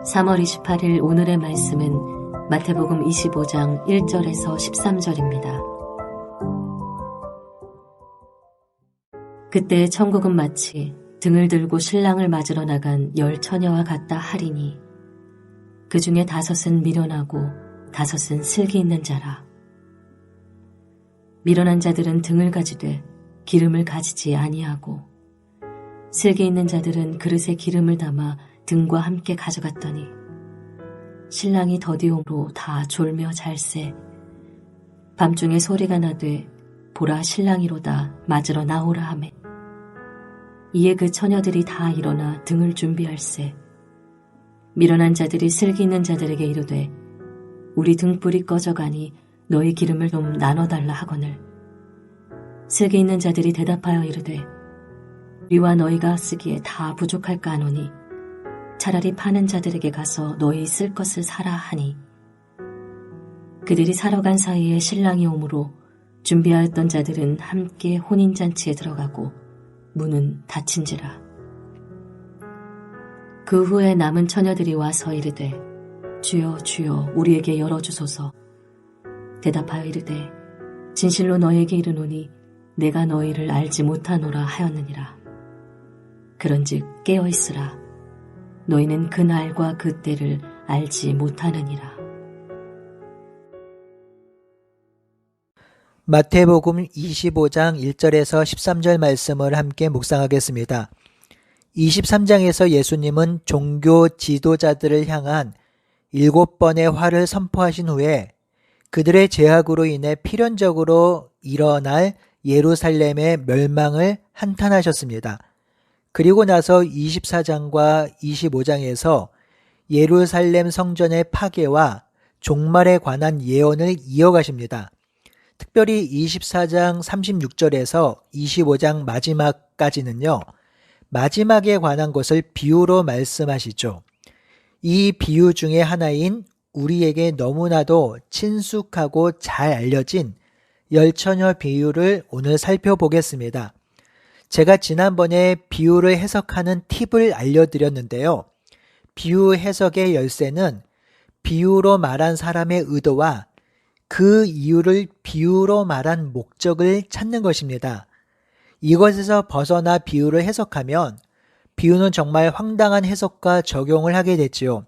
3월 28일 오늘의 말씀은 마태복음 25장 1절에서 13절입니다. 그때 천국은 마치 등을 들고 신랑을 맞으러 나간 10 처녀와 같다 하리니 그 중에 5은 미련하고 5은 슬기 있는 자라. 미련한 자들은 등을 가지되 기름을 가지지 아니하고 슬기 있는 자들은 그릇에 기름을 담아 등과 함께 가져갔더니 신랑이 더디옴으로 다 졸며 잘세. 밤중에 소리가 나되 보라 신랑이로다 맞으러 나오라 하매 이에 그 처녀들이 다 일어나 등을 준비할세. 미련한 자들이 슬기 있는 자들에게 이르되 우리 등불이 꺼져가니 너희 기름을 좀 나눠달라 하거늘 슬기 있는 자들이 대답하여 이르되 우리와 너희가 쓰기에 다 부족할까 하노니 차라리 파는 자들에게 가서 너희 쓸 것을 사라 하니 그들이 사러 간 사이에 신랑이 오므로 준비하였던 자들은 함께 혼인잔치에 들어가고 문은 닫힌지라. 그 후에 남은 처녀들이 와서 이르되 주여 주여 우리에게 열어주소서. 대답하여 이르되 진실로 너희에게 이르노니 내가 너희를 알지 못하노라 하였느니라. 그런즉 깨어있으라. 너희는 그날과 그때를 알지 못하느니라. 마태복음 25장 1절에서 13절 말씀을 함께 묵상하겠습니다. 23장에서 예수님은 종교 지도자들을 향한 7번의 화를 선포하신 후에 그들의 죄악으로 인해 필연적으로 일어날 예루살렘의 멸망을 한탄하셨습니다. 그리고 나서 24장과 25장에서 예루살렘 성전의 파괴와 종말에 관한 예언을 이어가십니다. 특별히 24장 36절에서 25장 마지막까지는요, 마지막에 관한 것을 비유로 말씀하시죠. 이 비유 중에 하나인 우리에게 너무나도 친숙하고 잘 알려진 10 처녀 비유를 오늘 살펴보겠습니다. 제가 지난번에 비유를 해석하는 팁을 알려드렸는데요. 비유 해석의 열쇠는 비유로 말한 사람의 의도와 그 이유를 비유로 말한 목적을 찾는 것입니다. 이것에서 벗어나 비유를 해석하면 비유는 정말 황당한 해석과 적용을 하게 됐지요.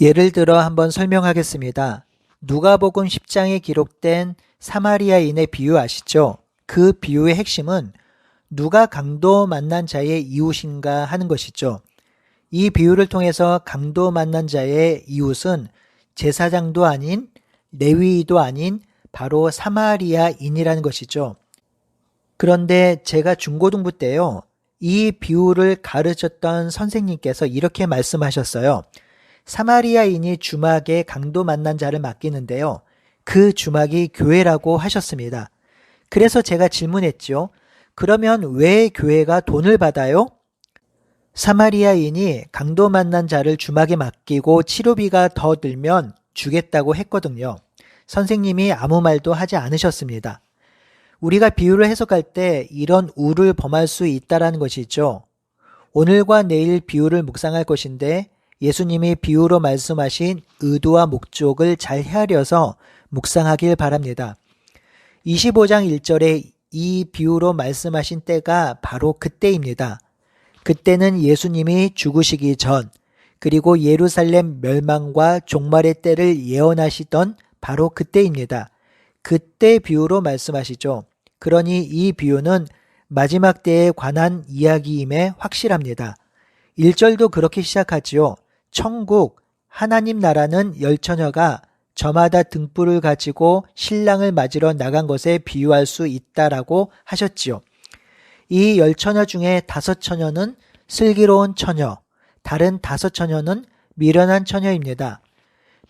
예를 들어 한번 설명하겠습니다. 누가복음 10장에 기록된 사마리아인의 비유 아시죠? 그 비유의 핵심은 누가 강도 만난 자의 이웃인가 하는 것이죠. 이 비유를 통해서 강도 만난 자의 이웃은 제사장도 아닌 레위도 아닌 바로 사마리아인이라는 것이죠. 그런데 제가 중고등부 때요, 이 비유를 가르쳤던 선생님께서 이렇게 말씀하셨어요. 사마리아인이 주막에 강도 만난 자를 맡기는데요. 그 주막이 교회라고 하셨습니다. 그래서 제가 질문했죠. 그러면 왜 교회가 돈을 받아요? 사마리아인이 강도 만난 자를 주막에 맡기고 치료비가 더 들면 주겠다고 했거든요. 선생님이 아무 말도 하지 않으셨습니다. 우리가 비유를 해석할 때 이런 우를 범할 수 있다는 것이죠. 오늘과 내일 비유를 묵상할 것인데 예수님이 비유로 말씀하신 의도와 목적을 잘 헤아려서 묵상하길 바랍니다. 25장 1절에 이 비유로 말씀하신 때가 바로 그때입니다. 그때는 예수님이 죽으시기 전, 그리고 예루살렘 멸망과 종말의 때를 예언하시던 바로 그때입니다. 그때 비유로 말씀하시죠. 그러니 이 비유는 마지막 때에 관한 이야기임에 확실합니다. 1절도 그렇게 시작하지요. 천국, 하나님 나라는 10 처녀가 저마다 등불을 가지고 신랑을 맞으러 나간 것에 비유할 수 있다라고 하셨지요. 이 10 처녀 중에 5 처녀는 슬기로운 처녀, 다른 5 처녀는 미련한 처녀입니다.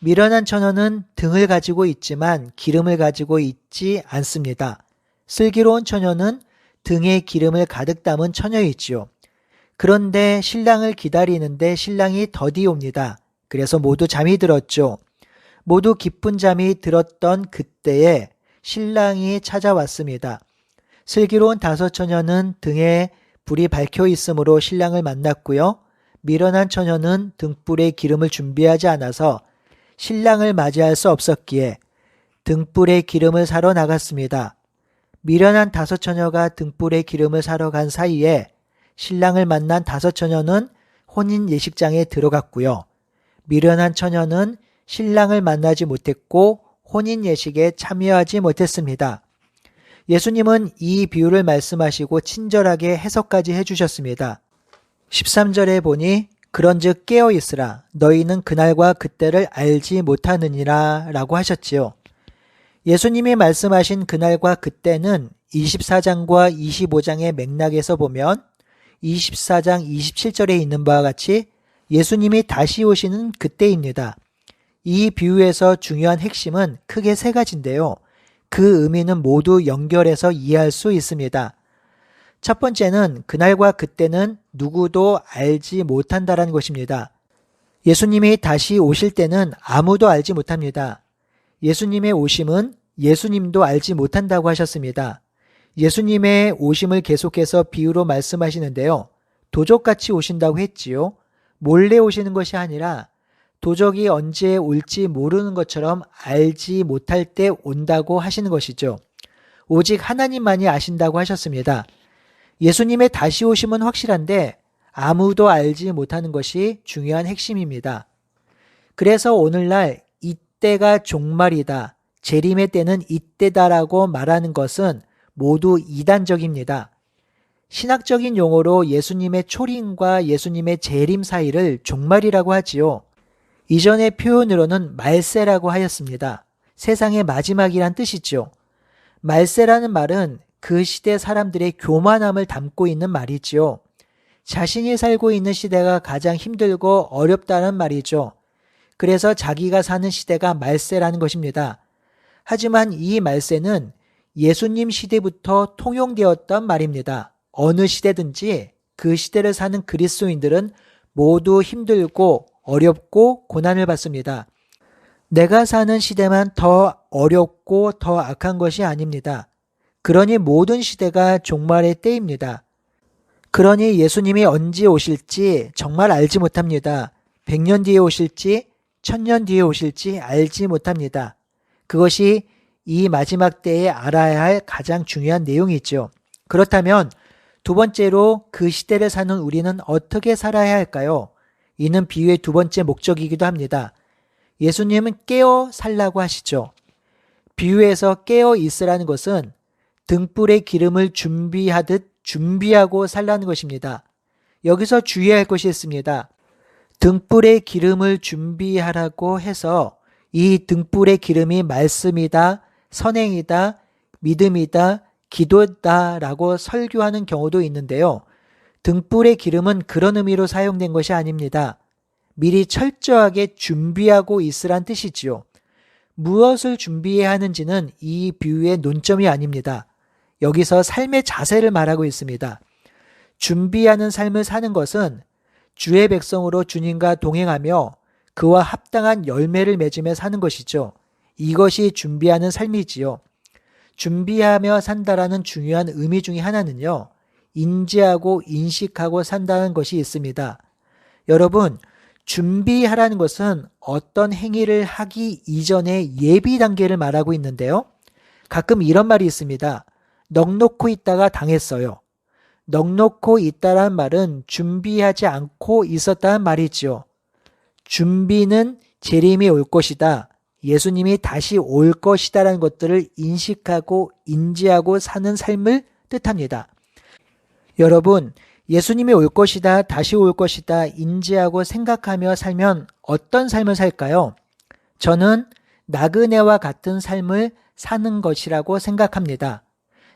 미련한 처녀는 등을 가지고 있지만 기름을 가지고 있지 않습니다. 슬기로운 처녀는 등에 기름을 가득 담은 처녀이지요. 그런데 신랑을 기다리는데 신랑이 더디 옵니다. 그래서 모두 잠이 들었죠. 모두 깊은 잠이 들었던 그때에 신랑이 찾아왔습니다. 슬기로운 5 처녀는 등에 불이 밝혀 있으므로 신랑을 만났고요. 미련한 처녀는 등불에 기름을 준비하지 않아서 신랑을 맞이할 수 없었기에 등불에 기름을 사러 나갔습니다. 미련한 다섯 처녀가 등불에 기름을 사러 간 사이에 신랑을 만난 다섯 처녀는 혼인 예식장에 들어갔고요. 미련한 처녀는 신랑을 만나지 못했고 혼인 예식에 참여하지 못했습니다. 예수님은 이 비유를 말씀하시고 친절하게 해석까지 해주셨습니다. 13절에 보니 그런즉 깨어 있으라 너희는 그날과 그때를 알지 못하느니라 라고 하셨지요. 예수님이 말씀하신 그날과 그때는 24장과 25장의 맥락에서 보면 24장 27절에 있는 바와 같이 예수님이 다시 오시는 그때입니다. 이 비유에서 중요한 핵심은 크게 세 가지인데요. 그 의미는 모두 연결해서 이해할 수 있습니다. 첫 번째는 그날과 그때는 누구도 알지 못한다라는 것입니다. 예수님이 다시 오실 때는 아무도 알지 못합니다. 예수님의 오심은 예수님도 알지 못한다고 하셨습니다. 예수님의 오심을 계속해서 비유로 말씀하시는데요. 도적같이 오신다고 했지요. 몰래 오시는 것이 아니라 도적이 언제 올지 모르는 것처럼 알지 못할 때 온다고 하시는 것이죠. 오직 하나님만이 아신다고 하셨습니다. 예수님의 다시 오심은 확실한데 아무도 알지 못하는 것이 중요한 핵심입니다. 그래서 오늘날 이때가 종말이다, 재림의 때는 이때다라고 말하는 것은 모두 이단적입니다. 신학적인 용어로 예수님의 초림과 예수님의 재림 사이를 종말이라고 하지요. 이전의 표현으로는 말세라고 하였습니다. 세상의 마지막이란 뜻이죠. 말세라는 말은 그 시대 사람들의 교만함을 담고 있는 말이지요. 자신이 살고 있는 시대가 가장 힘들고 어렵다는 말이죠. 그래서 자기가 사는 시대가 말세라는 것입니다. 하지만 이 말세는 예수님 시대부터 통용되었던 말입니다. 어느 시대든지 그 시대를 사는 그리스도인들은 모두 힘들고 어렵고 고난을 받습니다. 내가 사는 시대만 더 어렵고 더 악한 것이 아닙니다. 그러니 모든 시대가 종말의 때입니다. 그러니 예수님이 언제 오실지 정말 알지 못합니다. 100년 뒤에 오실지 1000년 뒤에 오실지 알지 못합니다. 그것이 이 마지막 때에 알아야 할 가장 중요한 내용이죠. 그렇다면 두 번째로 그 시대를 사는 우리는 어떻게 살아야 할까요? 이는 비유의 두 번째 목적이기도 합니다. 예수님은 깨어 살라고 하시죠. 비유에서 깨어 있으라는 것은 등불에 기름을 준비하듯 준비하고 살라는 것입니다. 여기서 주의할 것이 있습니다. 등불에 기름을 준비하라고 해서 이 등불의 기름이 말씀이다, 선행이다, 믿음이다, 기도다라고 설교하는 경우도 있는데요. 등불의 기름은 그런 의미로 사용된 것이 아닙니다. 미리 철저하게 준비하고 있으란 뜻이지요. 무엇을 주준비해야 하는지는 이 비유의 논점이 아닙니다. 여기서 삶의 자세를 말하고 있습니다. 준비하는 삶을 사는 것은 주의 백성으로 주님과 동행하며 그와 합당한 열매를 맺으며 사는 것이죠. 이것이 준비하는 삶이지요. 준비하며 산다라는 중요한 의미 중에 하나는요. 인지하고 인식하고 산다는 것이 있습니다. 여러분, 준비하라는 것은 어떤 행위를 하기 이전의 예비 단계를 말하고 있는데요. 가끔 이런 말이 있습니다. 넋 놓고 있다가 당했어요. 넋 놓고 있다란 말은 준비하지 않고 있었다는 말이지요. 준비는 재림이 올 것이다. 예수님이 다시 올 것이다라는 것들을 인식하고 인지하고 사는 삶을 뜻합니다. 여러분, 예수님이 올 것이다, 다시 올 것이다 인지하고 생각하며 살면 어떤 삶을 살까요? 저는 나그네와 같은 삶을 사는 것이라고 생각합니다.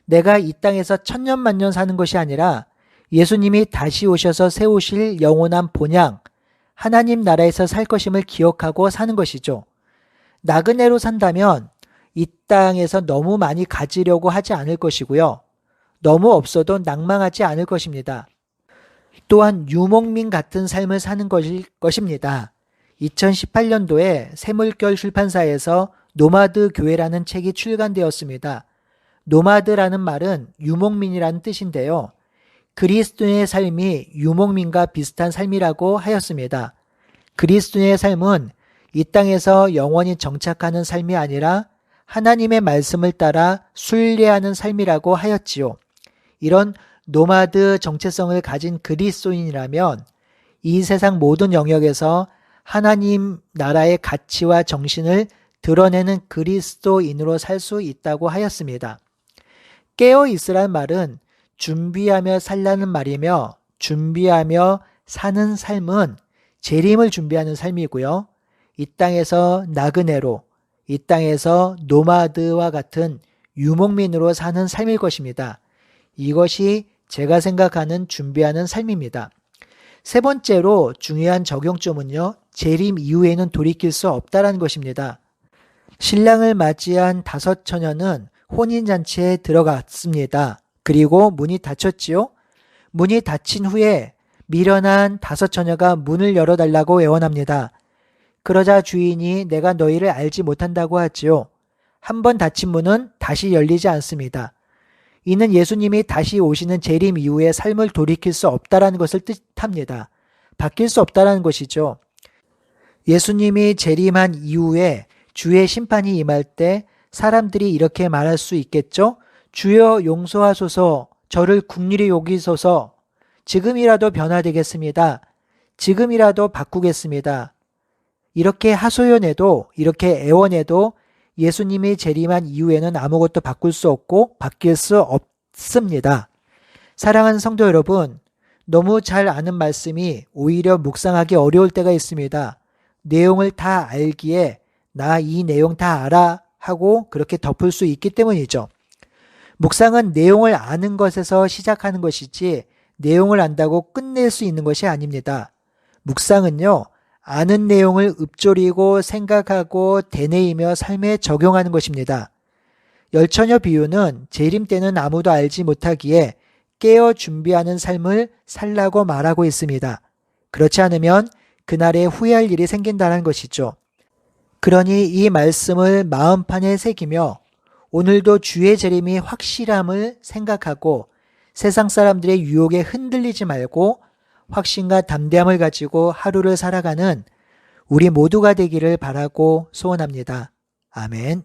내가 이 땅에서 천년만년 사는 것이 아니라 예수님이 다시 오셔서 세우실 영원한 본향, 하나님 나라에서 살 것임을 기억하고 사는 것이죠. 나그네로 산다면 이 땅에서 너무 많이 가지려고 하지 않을 것이고요. 너무 없어도 낭망하지 않을 것입니다. 또한 유목민 같은 삶을 사는 것입니다. 2018년도에 새물결 출판사에서 노마드 교회라는 책이 출간되었습니다. 노마드라는 말은 유목민이라는 뜻인데요. 그리스도인의 삶이 유목민과 비슷한 삶이라고 하였습니다. 그리스도인의 삶은 이 땅에서 영원히 정착하는 삶이 아니라 하나님의 말씀을 따라 순례하는 삶이라고 하였지요. 이런 노마드 정체성을 가진 그리스도인이라면 이 세상 모든 영역에서 하나님 나라의 가치와 정신을 드러내는 그리스도인으로 살 수 있다고 하였습니다. 깨어 있으란 말은 준비하며 살라는 말이며 준비하며 사는 삶은 재림을 준비하는 삶이고요. 이 땅에서 나그네로, 이 땅에서 노마드와 같은 유목민으로 사는 삶일 것입니다. 이것이 제가 생각하는 준비하는 삶입니다. 세 번째로 중요한 적용점은요, 재림 이후에는 돌이킬 수 없다라는 것입니다. 신랑을 맞이한 5 처녀는 혼인잔치에 들어갔습니다. 그리고 문이 닫혔지요. 문이 닫힌 후에 미련한 5 처녀가 문을 열어달라고 애원합니다. 그러자 주인이 내가 너희를 알지 못한다고 하지요. 한 번 닫힌 문은 다시 열리지 않습니다. 이는 예수님이 다시 오시는 재림 이후에 삶을 돌이킬 수 없다라는 것을 뜻합니다. 바뀔 수 없다라는 것이죠. 예수님이 재림한 이후에 주의 심판이 임할 때 사람들이 이렇게 말할 수 있겠죠? 주여 용서하소서, 저를 긍휼히 여기소서, 지금이라도 변화되겠습니다. 지금이라도 바꾸겠습니다. 이렇게 하소연해도, 이렇게 애원해도 예수님이 재림한 이후에는 아무것도 바꿀 수 없고 바뀔 수 없습니다. 사랑하는 성도 여러분, 너무 잘 아는 말씀이 오히려 묵상하기 어려울 때가 있습니다. 내용을 다 알기에 나 이 내용 다 알아 하고 그렇게 덮을 수 있기 때문이죠. 묵상은 내용을 아는 것에서 시작하는 것이지 내용을 안다고 끝낼 수 있는 것이 아닙니다. 묵상은요, 아는 내용을 읊조리고 생각하고 되뇌이며 삶에 적용하는 것입니다. 열처녀 비유는 재림 때는 아무도 알지 못하기에 깨어 준비하는 삶을 살라고 말하고 있습니다. 그렇지 않으면 그날에 후회할 일이 생긴다는 것이죠. 그러니 이 말씀을 마음판에 새기며 오늘도 주의 재림이 확실함을 생각하고 세상 사람들의 유혹에 흔들리지 말고 확신과 담대함을 가지고 하루를 살아가는 우리 모두가 되기를 바라고 소원합니다. 아멘.